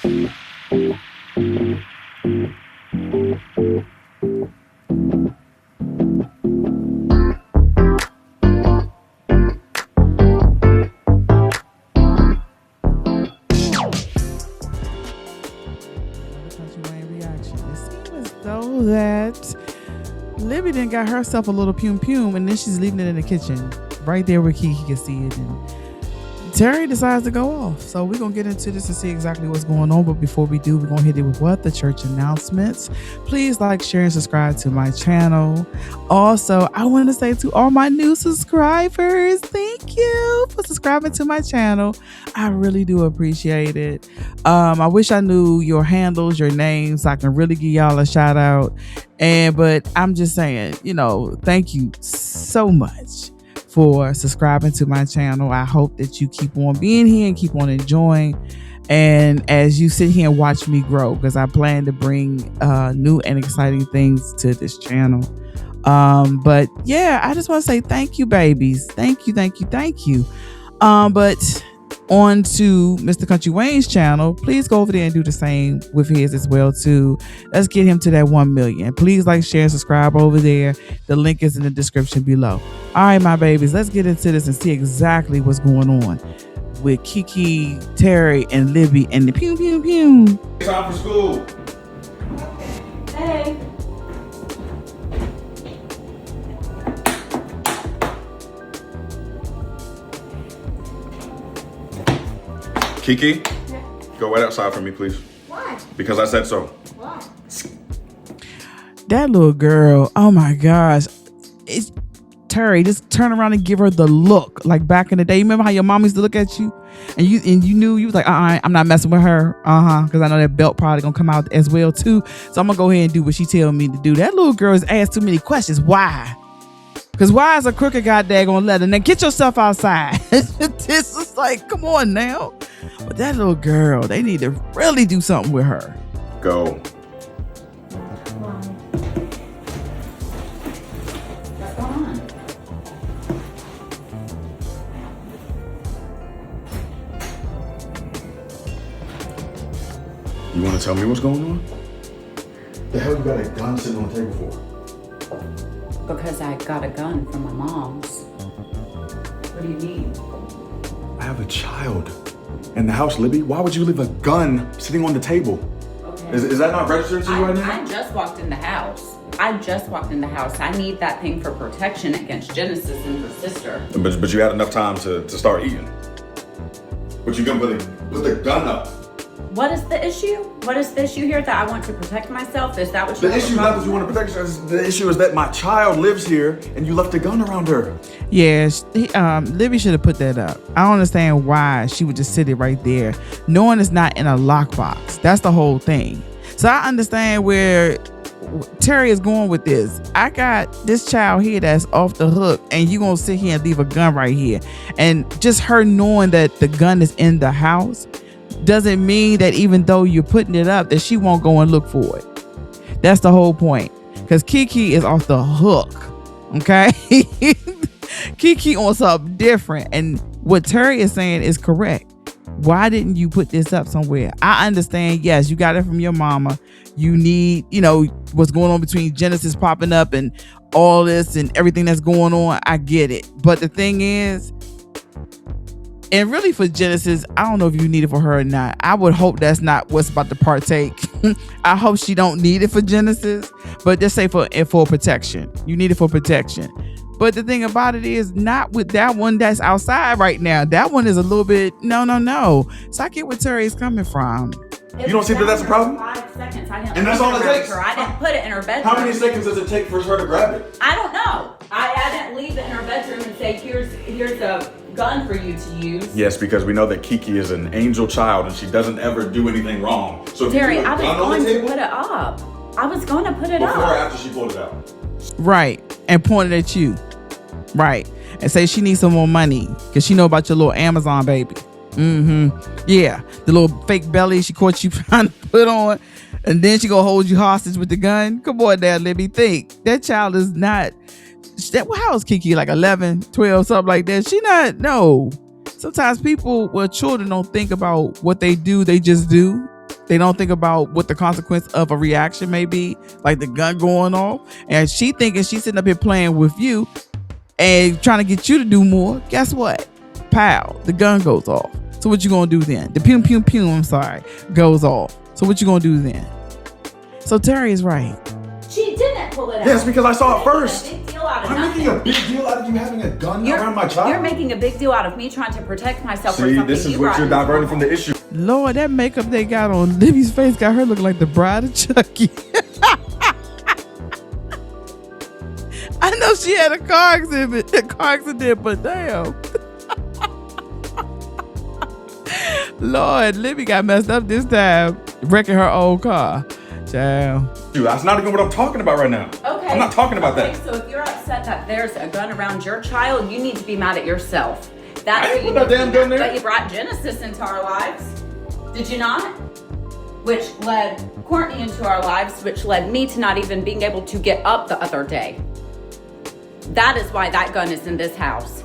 That Libby then got herself a little pum and then she's leaving it in the kitchen right there where Kiki can see it, and Terry decides to go off. So we're gonna get into this and see exactly what's going on, but before we do, we're gonna hit it with the church announcements. Please like, share, and subscribe to my channel. Also, I want to say to all my new subscribers, thank you for subscribing to my channel. I really do appreciate it. I wish I knew your handles, your names, so I can really give y'all a shout out. But I'm just saying, thank you so much for subscribing to my channel. I hope that you keep on being here and keep on enjoying, and as you sit here and watch me grow, because I plan to bring new and exciting things to this channel. But yeah, I just want to say thank you, babies. Thank you. But on to Mr. Kountry Wayne's channel. Please go over there and do the same with his as well too. Let's get him to that 1 million. Please like, share, and subscribe over there. The link is in the description below. All right, my babies, let's get into this and see exactly what's going on with Kiki, Terry, and Libby and the pew. Time for school. Hey. Kiki, go right outside for me, please. Why? Because I said so. Why? That little girl, oh my gosh. It's Terry, just turn around and give her the look like back in the day. You remember how your mom used to look at you and you knew, you was like, I'm not messing with her. Because I know that belt probably gonna come out as well too. So I'm gonna go ahead and do what she tell me to do. That little girl has asked too many questions. Why? Because why is a crooked guy gonna let her? Now get yourself outside. This is like, come on now. But that little girl, they need to really do something with her. Go. What's going on? You want to tell me what's going on? The hell you got a gun sitting on the table for? Because I got a gun from my mom's. What do you mean? I have a child in the house, Libby. Why would you leave a gun sitting on the table? Okay. Is that not registered to you right now? I just walked in the house. I need that thing for protection against Genesis and her sister. But you had enough time to start eating. But you gonna put the gun up. What is the issue? What is the issue here? That I want to protect myself? Is that what you The issue is not that you want to protect yourself. The issue is that my child lives here and you left a gun around her. Yeah, Libby should have put that up. I don't understand why she would just sit it right there, knowing it's not in a lockbox. That's the whole thing. So I understand where Terry is going with this. I got this child here that's off the hook, and you gonna sit here and leave a gun right here. And just her knowing that the gun is in the house doesn't mean that even though you're putting it up, that she won't go and look for it. That's the whole point. Because Kiki is off the hook. Okay? Kiki on something different. And what Terry is saying is correct. Why didn't you put this up somewhere? I understand, yes, you got it from your mama. You need, what's going on between Genesis popping up and all this and everything that's going on. I get it. But the thing is, and really for Genesis, I don't know if you need it for her or not. I would hope that's not what's about to partake. I hope she don't need it for Genesis, but just say for protection. You need it for protection. But the thing about it is not with that one that's outside right now. That one is a little bit, no. So I get where Terry's coming from. You don't see that that's a problem? 5 seconds. I didn't And that's all it takes? I didn't put it in her bedroom. How many seconds does it take for her to grab it? I don't know. I didn't leave it in her bedroom and say, here's a gun for you to use. Yes, because we know that Kiki is an angel child and she doesn't ever do anything wrong. So if Terry, you put I a was gun on going the to table, put it up. I was going to put it before or up. after she pulled it out? Right. And pointed at you. Right. And say she needs some more money because she know about your little Amazon baby. Yeah. The little fake belly she caught you trying to put on. And then she gonna hold you hostage with the gun. Come on now, Libby. Think. That child is not... How is Kiki? Like 11, 12, something like that? She not... No. Sometimes children don't think about what they do. They just do. They don't think about what the consequence of a reaction may be, like the gun going off. And she thinking she's sitting up here playing with you and trying to get you to do more. Guess what? Pow, the gun goes off. So what you gonna do then? The pew pew pew, goes off. So what you gonna do then? So Terry is right. She didn't pull it out. Yes, because I saw it first. Big deal out of I'm making a big deal out of you having a gun around my child. You're making a big deal out of me trying to protect myself from See, something this is you what brought you're into diverting my from the issue. Lord, that makeup they got on Libby's face got her looking like the bride of Chucky. I know she had a car accident, but damn. Lord, Libby got messed up this time, wrecking her old car. Child. Dude, that's not even what I'm talking about right now. Okay. I'm not talking about that. So if you're upset that there's a gun around your child, you need to be mad at yourself. I That's ain't what put you that need damn to gun be there. But you brought Genesis into our lives. Did you not? Which led Courtney into our lives, which led me to not even being able to get up the other day. That is why that gun is in this house.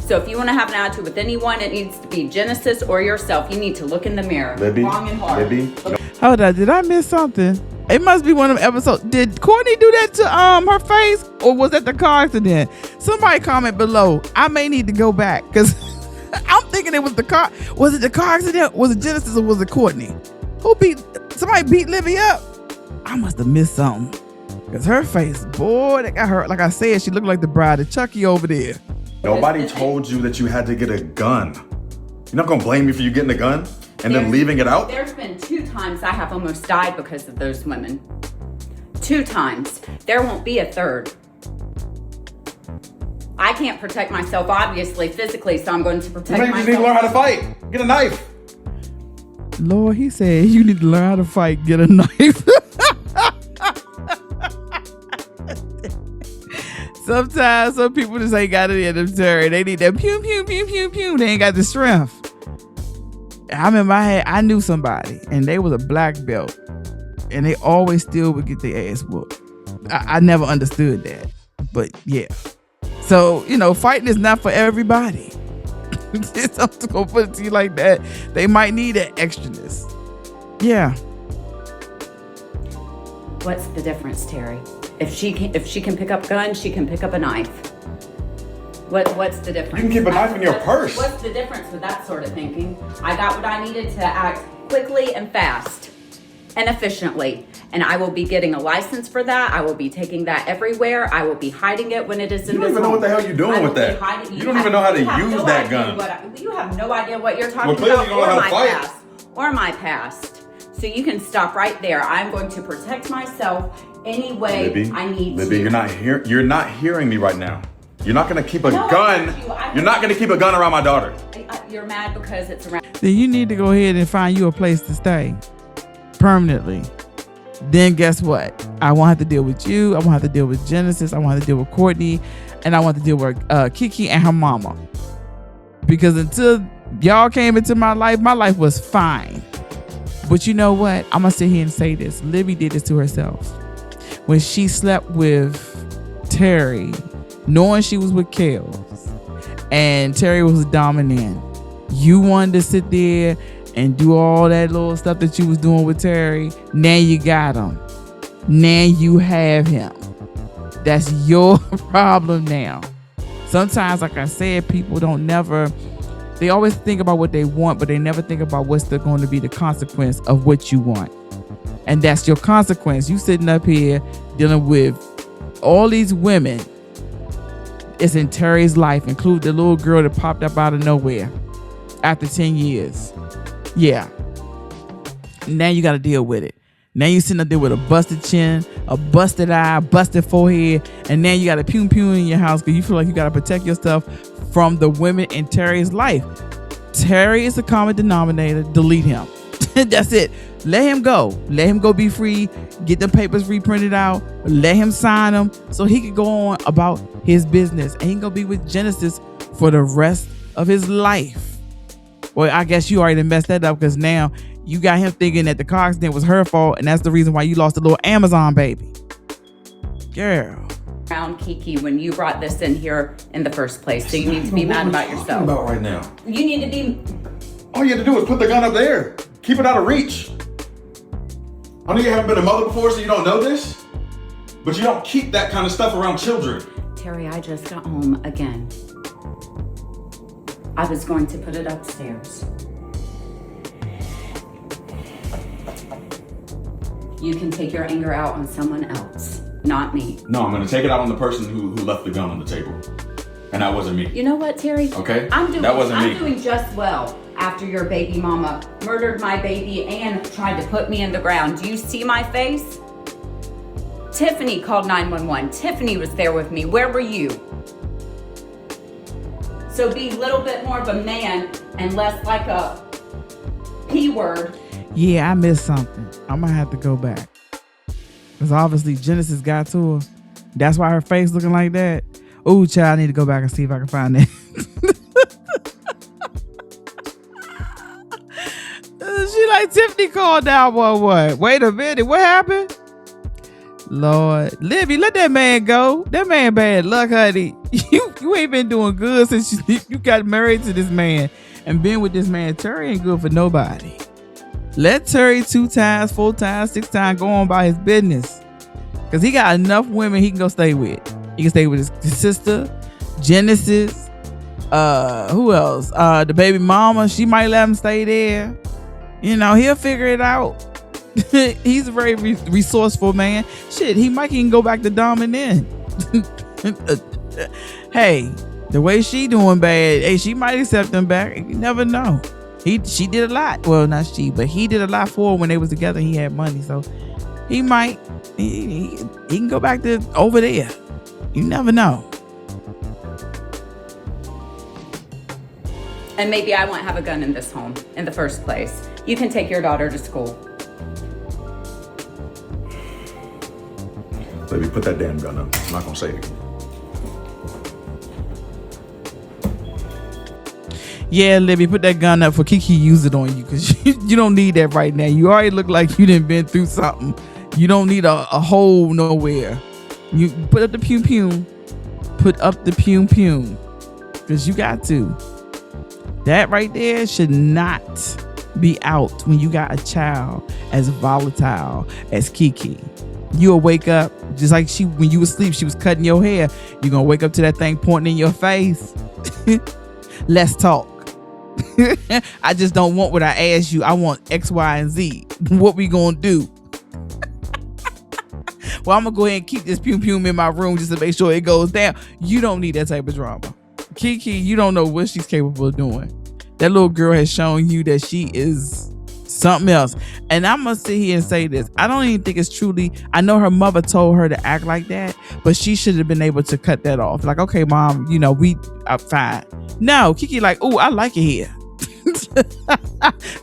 So if you want to have an attitude with anyone, it needs to be Genesis or yourself. You need to look in the mirror. Libby, long and hard. Libby. Hold on, did I miss something? It must be one of them episodes. Did Courtney do that to her face, or was that the car accident? Somebody comment below. I may need to go back because I'm thinking it was the car. Was it the car accident? Was it Genesis or was it Courtney? Somebody beat Libby up? I must have missed something because her face, boy, that got her. Like I said, she looked like the bride of Chucky over there. Nobody told you that you had to get a gun. You're not gonna blame me for you getting a gun and then leaving it out? There's been 2 times I have almost died because of those women. 2 times. There won't be a third. I can't protect myself, obviously, physically, so I'm going to protect Maybe you myself. just need to learn how to fight. Get a knife. Lord, he said you need to learn how to fight. Get a knife. Sometimes some people just ain't got it in them, Terry. They need that pew, pew, pew, pew, pew. They ain't got the strength. I remember I knew somebody, and they was a black belt, and they always still would get their ass whooped. I never understood that, but yeah. So, fighting is not for everybody. I'm just gonna put it to you like that. They might need that extraness. Yeah. What's the difference, Terry? If she can pick up guns, she can pick up a knife. What's the difference? You can keep a knife in your purse. What's the difference with that sort of thinking? I got what I needed to act quickly and fast and efficiently. And I will be getting a license for that. I will be taking that everywhere. I will be hiding it when it is in You this don't even know what the hell you're doing with that. You don't even know how to use that gun. You have no idea what you're talking Well, clearly about you don't know how to fight. or my past. So you can stop right there. I'm going to protect myself any way Libby, I need Libby, to. you're not hearing me right now. You're not gonna keep a No, I gun. heard you. I You're not gonna keep a gun around my daughter. You're mad because it's around. Then you need to go ahead and find you a place to stay permanently. Then guess what? I won't have to deal with you. I won't have to deal with Genesis. I won't have to deal with Courtney. And I want to deal with Kiki and her mama. Because until y'all came into my life was fine. But you know what? I'm going to sit here and say this. Libby did this to herself. When she slept with Terry, knowing she was with Kels, and Terry was dominant, you wanted to sit there and do all that little stuff that you was doing with Terry. Now you got him. Now you have him. That's your problem now. Sometimes, like I said, people they always think about what they want, but they never think about what's going to be the consequence of what you want. And that's your consequence. You sitting up here dealing with all these women. It's in Terry's life, including the little girl that popped up out of nowhere after 10 years. Yeah. Now you got to deal with it. Now you sitting up there with a busted chin, a busted eye, busted forehead, and now you got a pew pew in your house because you feel like you got to protect yourself from the women in Terry's life. Terry is the common denominator. Delete him. That's it. Let him go. Let him go be free. Get the papers reprinted out. Let him sign them so he can go on about his business. And he can go be with Genesis for the rest of his life. Well, I guess you already messed that up because now you got him thinking that the car accident was her fault, and that's the reason why you lost the little Amazon baby. Girl. Around Kiki when you brought this in here in the first place. So you need to be mad about yourself. About right now. You need to be. All you had to do was put the gun up there. Keep it out of reach. I know you haven't been a mother before, so you don't know this, but you don't keep that kind of stuff around children. Terry, I just got home again. I was going to put it upstairs. You can take your anger out on someone else, not me. No, I'm gonna take it out on the person who left the gun on the table. And that wasn't me. You know what, Terry? Okay? I'm me. doing just well after your baby mama murdered my baby and tried to put me in the ground. Do you see my face? Tiffany called 911. Tiffany was there with me. Where were you? So be a little bit more of a man and less like a P word. Yeah, I missed something. I'm gonna have to go back. Because obviously Genesis got to her. That's why her face looking like that. Oh, child, I need to go back and see if I can find that. She like, Tiffany called 911. Wait a minute, what happened? Lord, Libby, let that man go. That man bad luck, honey. You ain't been doing good since you got married to this man and been with this man. Terry ain't good for nobody. Let Terry 2 times, 4 times, 6 times go on by his business. Because he got enough women he can go stay with. He can stay with his sister, Genesis. Who else? The baby mama. She might let him stay there. You know, he'll figure it out. He's a very resourceful man. Shit, he might even go back to Dom and then. Hey, the way she doing bad, hey, she might accept him back. You never know. She did a lot. Well, not she, but he did a lot for her when they was together. He had money, so he might. He can go back to over there. You never know. And maybe I won't have a gun in this home in the first place. You can take your daughter to school. Libby, put that damn gun up. I'm not gonna say it again. Yeah, Libby, put that gun up for Kiki use it on you, because you don't need that right now. You already look like you done been through something. You don't need a hole nowhere. You put up the pew pew. Put up the pew pew, because you got to. That right there should not be out when you got a child as volatile as Kiki. You'll wake up just like when you were asleep, she was cutting your hair. You're gonna wake up to that thing pointing in your face. Let's talk. I just don't want what I asked you. I want X, Y, and Z. What we gonna do? Well, I'm gonna go ahead and keep this pew pew in my room just to make sure it goes down. You don't need that type of drama. Kiki, you don't know what she's capable of doing. That little girl has shown you that she is something else. And I must sit here and say this. I don't even think it's truly, I know her mother told her to act like that, but she should have been able to cut that off. Like, okay, mom, you know, we are fine. No, Kiki like, oh, I like it here.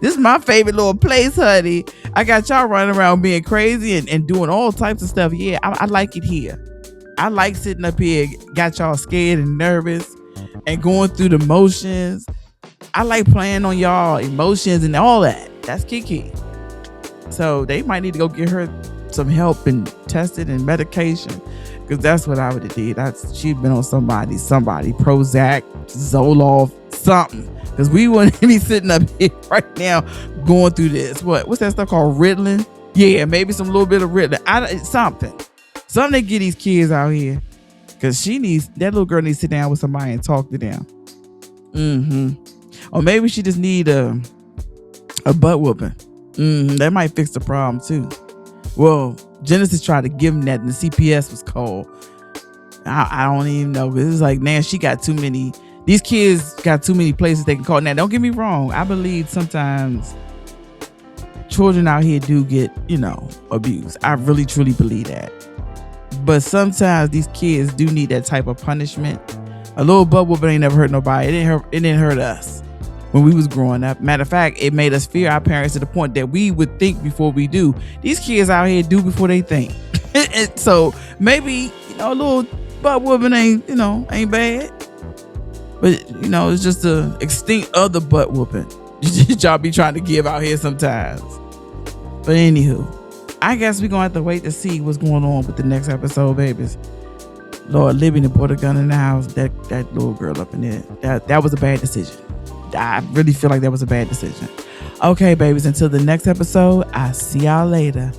This is my favorite little place, honey. I got y'all running around being crazy and doing all types of stuff. Yeah, I like it here. I like sitting up here, got y'all scared and nervous and going through the motions. I like playing on y'all emotions and all that. That's Kiki. So they might need to go get her some help and tested and medication, because that's what I would have did. She'd been on somebody, Prozac, Zoloft, something. Because we wouldn't be sitting up here right now going through this. What's that stuff called? Ritalin? Yeah, maybe some little bit of Ritalin. Something to get these kids out here. Because that little girl needs to sit down with somebody and talk to them. Or maybe she just need a butt whooping. That might fix the problem too. Well, Genesis tried to give him that and the CPS was called. I don't even know. Because it's like, man, she got too many. These kids got too many places they can call. Now, don't get me wrong. I believe sometimes children out here do get, abused. I really, truly believe that. But sometimes these kids do need that type of punishment. A little butt whooping ain't never hurt nobody. It didn't hurt us when we was growing up. Matter of fact, it made us fear our parents to the point that we would think before we do. These kids out here do before they think. So maybe, a little butt whooping ain't bad. But, it's just the extinct other butt whooping y'all be trying to give out here sometimes. But anywho, I guess we're going to have to wait to see what's going on with the next episode, babies. Lord, Libby and brought a gun in the house. That little girl up in there. That was a bad decision. I really feel like that was a bad decision. Okay, babies, until the next episode, I'll see y'all later.